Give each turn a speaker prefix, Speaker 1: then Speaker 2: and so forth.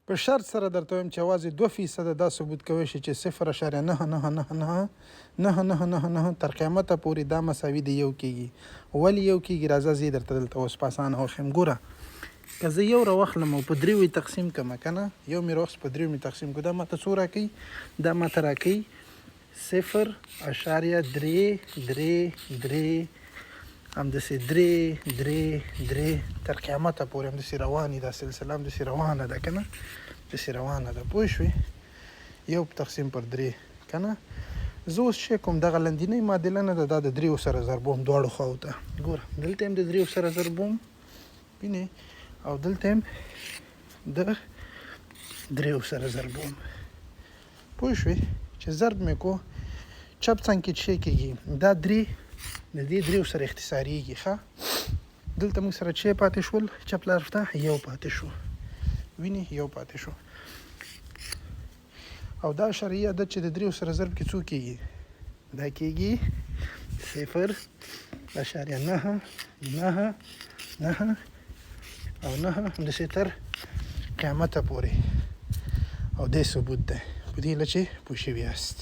Speaker 1: په شرط سره درته وایم چې یوازې 2% دا ثبوت کوی شي چې 0.999999 تر قیامته پورې دا مساوي د یو کېږي. ولې یو کېږي؟ راځه زه درته دلته اوس په اسانه وښیم. ګوره که زه یو راواخلم او په دریو تقسیم کړم که نه، یو مې راوخست په دریو مې تقسیم کړو، دا ماته څو راکوي؟ دا ماته راکوي 0.333 همداسې 3 تر قیامته پورې همداسې روانې دا سلسله همداسې روانه ده که نه، همداسې روانه ده. پوه شوې؟ یو تقسیم پر 3 که نه. زه اوس چې کوم دغه لاندینۍ معادله نه ده، دا د 3 سره ضربوم دواړو خواو ته. ګوره دلته هم د 3 سره ضربوم، وینې، او دلته هم د 3 سره ضربوم. پوه شوې؟ چې ضرب مې کو چپ څنګ کې چې کېږي دا 3 د دې 3 سره اختصاریږي. ښه، دلته موږ سره چې پاتې شول چپ طرف ته یو پاتې شو، وینې، یو پاتې شو. او دا اشاریه ده چې د 3 سره ضرب کې څو کېږي؟ دا کېږي 0.999 او 9 همداسې تر قیامته پورې. او دې ثبوت ده، په دې هیله چې پوه شوي یاست.